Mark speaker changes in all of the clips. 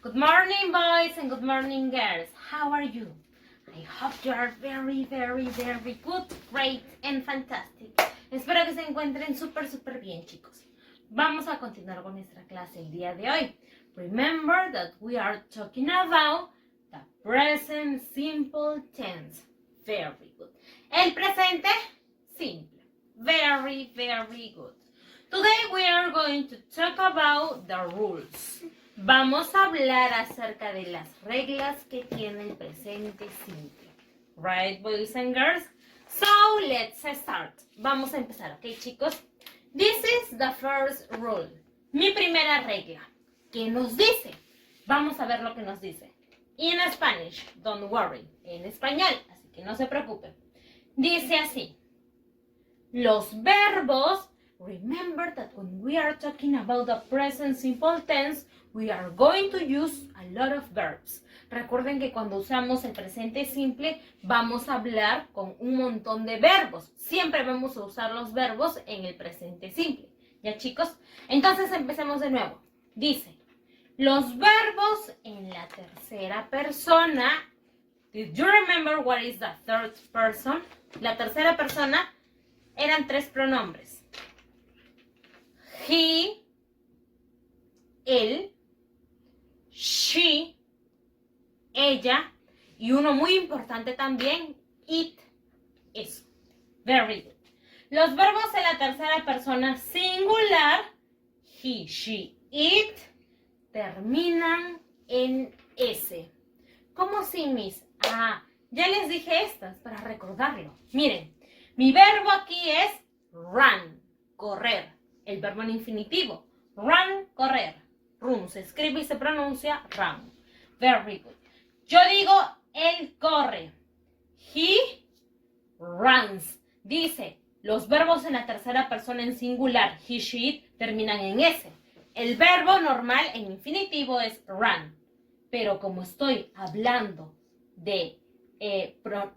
Speaker 1: Good morning, boys, and good morning, girls. How are you? I hope you are very, very, very good, great, and fantastic. Espero que se encuentren súper bien, chicos. Vamos a continuar con nuestra clase el día de hoy. Remember that we are talking about the present simple tense. Very good. El presente simple. Very, very good. Today we are going to talk about the rules. Vamos a hablar acerca de las reglas que tiene el presente simple. Right, boys and girls? So, let's start. Vamos a empezar, ¿ok, chicos? This is the first rule. Mi primera regla. ¿Qué nos dice? Vamos a ver lo que nos dice. In Spanish, don't worry. En español, así que no se preocupen. Dice así. Los verbos, remember that when we are talking about the present simple tense, we are going to use a lot of verbs. Recuerden que cuando usamos el presente simple, vamos a hablar con un montón de verbos. Siempre vamos a usar los verbos en el presente simple. ¿Ya, chicos? Entonces, empecemos de nuevo. Dice, los verbos en la tercera persona. Did you remember what is the third person? La tercera persona eran tres pronombres. He, él, she, ella, y uno muy importante también, it, eso. Very good. Los verbos en la tercera persona singular, he, she, it, terminan en S. ¿Cómo si, Miss? Ya les dije estas para recordarlo. Miren, mi verbo aquí es run, correr. El verbo en infinitivo. Run, correr. Run se escribe y se pronuncia run. Very good. Yo digo, él corre. He runs. Dice, los verbos en la tercera persona en singular, he, she, it, terminan en S. El verbo normal en infinitivo es run. Pero como estoy hablando de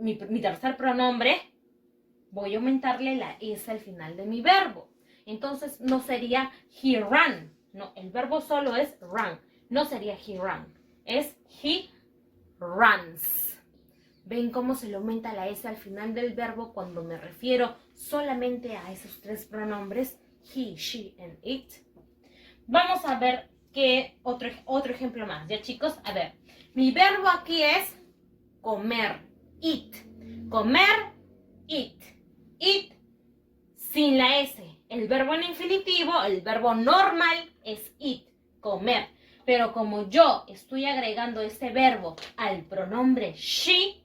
Speaker 1: mi tercer pronombre, voy a aumentarle la S al final de mi verbo. Entonces no sería he ran. No, el verbo solo es run. No sería he ran. Es he runs. ¿Ven cómo se le aumenta la S al final del verbo cuando me refiero solamente a esos tres pronombres? He, she, and it. Vamos a ver otro ejemplo más. ¿Ya, chicos? A ver. Mi verbo aquí es comer. Eat. Comer, eat. Eat sin la S. El verbo en infinitivo, el verbo normal es eat, comer. Pero como yo estoy agregando este verbo al pronombre she,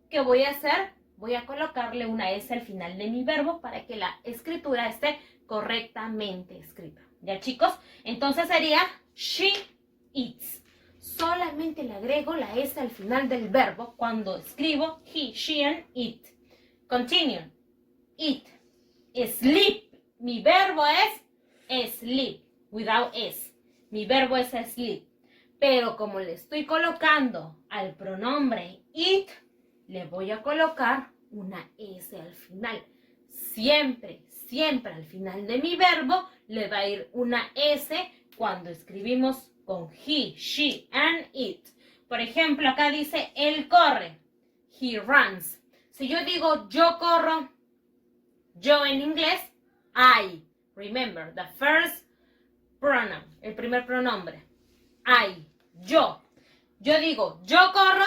Speaker 1: ¿qué voy a hacer? Voy a colocarle una S al final de mi verbo para que la escritura esté correctamente escrita. ¿Ya, chicos? Entonces sería she eats. Solamente le agrego la S al final del verbo cuando escribo he, she, and it. Continue. Eat. Sleep. Mi verbo es sleep, without S. Mi verbo es sleep. Pero como le estoy colocando al pronombre it, le voy a colocar una S al final. Siempre al final de mi verbo le va a ir una S cuando escribimos con he, she, and it. Por ejemplo, acá dice, él corre. He runs. Si yo digo yo corro, yo en inglés, I. Remember, the first pronoun, el primer pronombre. I, yo. Yo digo, yo corro,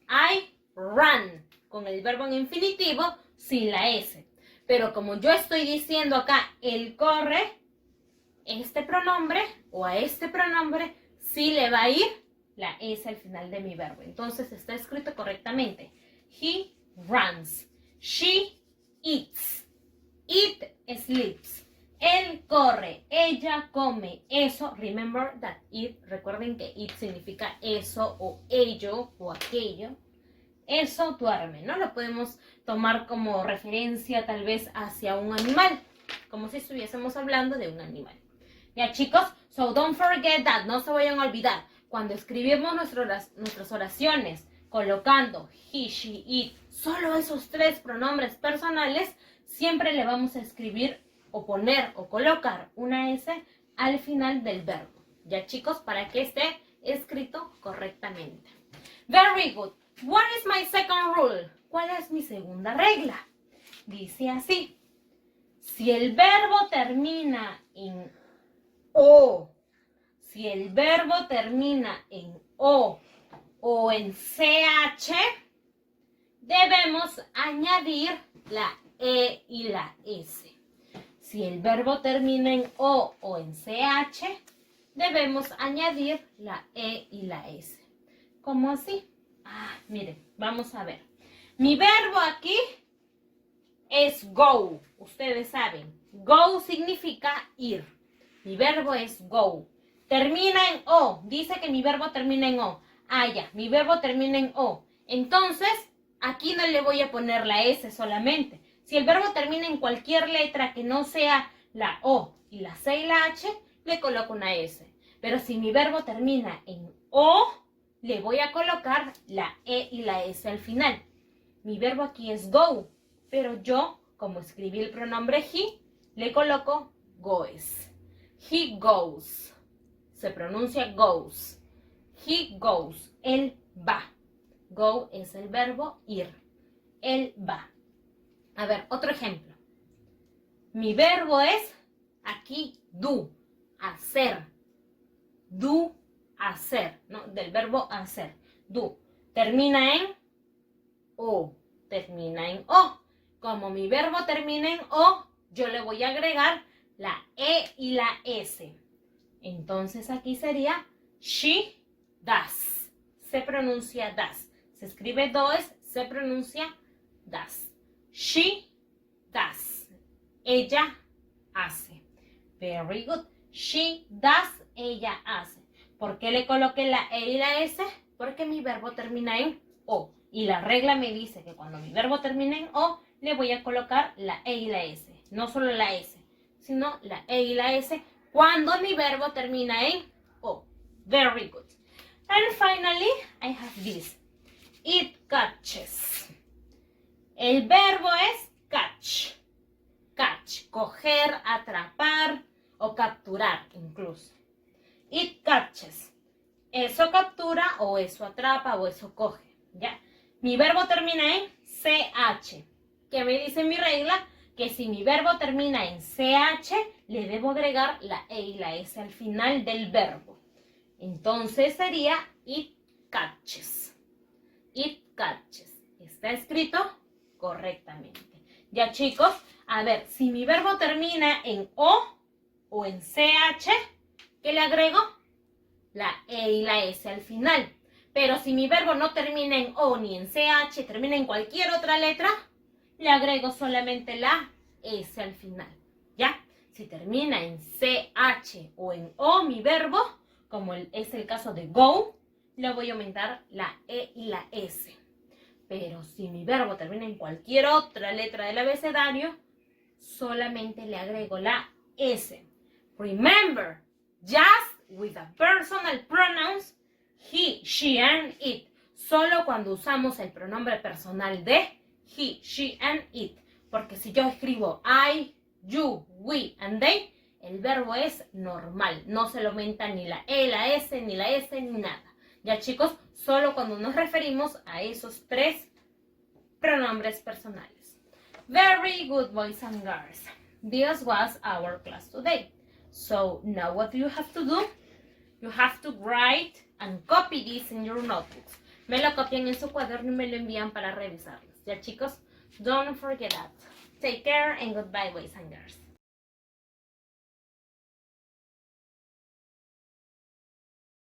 Speaker 1: I run. Con el verbo en infinitivo, sin la S. Pero como yo estoy diciendo acá, él corre, este pronombre, o a este pronombre, sí le va a ir la S al final de mi verbo. Entonces está escrito correctamente. He runs. She eats. It sleeps. Él corre. Ella come. Eso, remember that it. Recuerden que it significa eso o ello o aquello. Eso duerme. No lo podemos tomar como referencia tal vez hacia un animal. Como si estuviésemos hablando de un animal. Ya, chicos. So don't forget that. No se vayan a olvidar. Cuando escribimos nuestras oraciones colocando he, she, it, solo esos tres pronombres personales, siempre le vamos a escribir o poner o colocar una S al final del verbo. Ya, chicos, para que esté escrito correctamente. Very good. What is my second rule? ¿Cuál es mi segunda regla? Dice así. Si el verbo termina en o, si el verbo termina en o en ch, debemos añadir la e y la s. Si el verbo termina en o en ch, debemos añadir la e y la s. ¿Cómo así? Miren, vamos a ver. Mi verbo aquí es go. Ustedes saben, go significa ir. Mi verbo es go. Termina en o. Dice que mi verbo termina en o. Ya, mi verbo termina en o. Entonces, aquí no le voy a poner la s solamente. Si el verbo termina en cualquier letra que no sea la o y la c y la h, le coloco una s. Pero si mi verbo termina en o, le voy a colocar la e y la s al final. Mi verbo aquí es go, pero yo, como escribí el pronombre he, le coloco goes. He goes. Se pronuncia goes. He goes. Él va. Go es el verbo ir. Él va. A ver, otro ejemplo. Mi verbo es aquí do. Hacer. Do, hacer. ¿No? Del verbo hacer. Do. Termina en o. Termina en o. Como mi verbo termina en o, yo le voy a agregar la e y la s. Entonces aquí sería she does. Se pronuncia does. Se escribe does, se pronuncia does. She does. Ella hace. Very good. She does. Ella hace. ¿Por qué le coloqué la e y la s? Porque mi verbo termina en o. Y la regla me dice que cuando mi verbo termina en o, le voy a colocar la e y la s. No solo la s, sino la e y la s cuando mi verbo termina en o. Very good. And finally, I have this. It catches. El verbo es catch. Catch. Coger, atrapar o capturar incluso. It catches. Eso captura o eso atrapa o eso coge. ¿Ya? Mi verbo termina en ch. ¿Qué me dice mi regla? Que si mi verbo termina en ch, le debo agregar la e y la s al final del verbo. Entonces sería it catches. It catches. ¿Está escrito? Correctamente. Ya, chicos, a ver, si mi verbo termina en o en ch, ¿qué le agrego? La e y la s al final. Pero si mi verbo no termina en o ni en ch, termina en cualquier otra letra, le agrego solamente la s al final. ¿Ya? Si termina en ch o en o mi verbo, como es el caso de go, le voy a aumentar la e y la s. Pero si mi verbo termina en cualquier otra letra del abecedario, solamente le agrego la s. Remember, just with the personal pronouns, he, she, and it. Solo cuando usamos el pronombre personal de he, she, and it. Porque si yo escribo I, you, we, and they, el verbo es normal. No se le aumenta ni la e, la s, ni la s, ni nada. Ya, chicos, solo cuando nos referimos a esos tres pronombres personales. Very good, boys and girls. This was our class today. So now what do you have to do? You have to write and copy this in your notebooks. Me lo copian en su cuaderno y me lo envían para revisarlos. Ya, chicos, don't forget that. Take care and goodbye, boys and girls.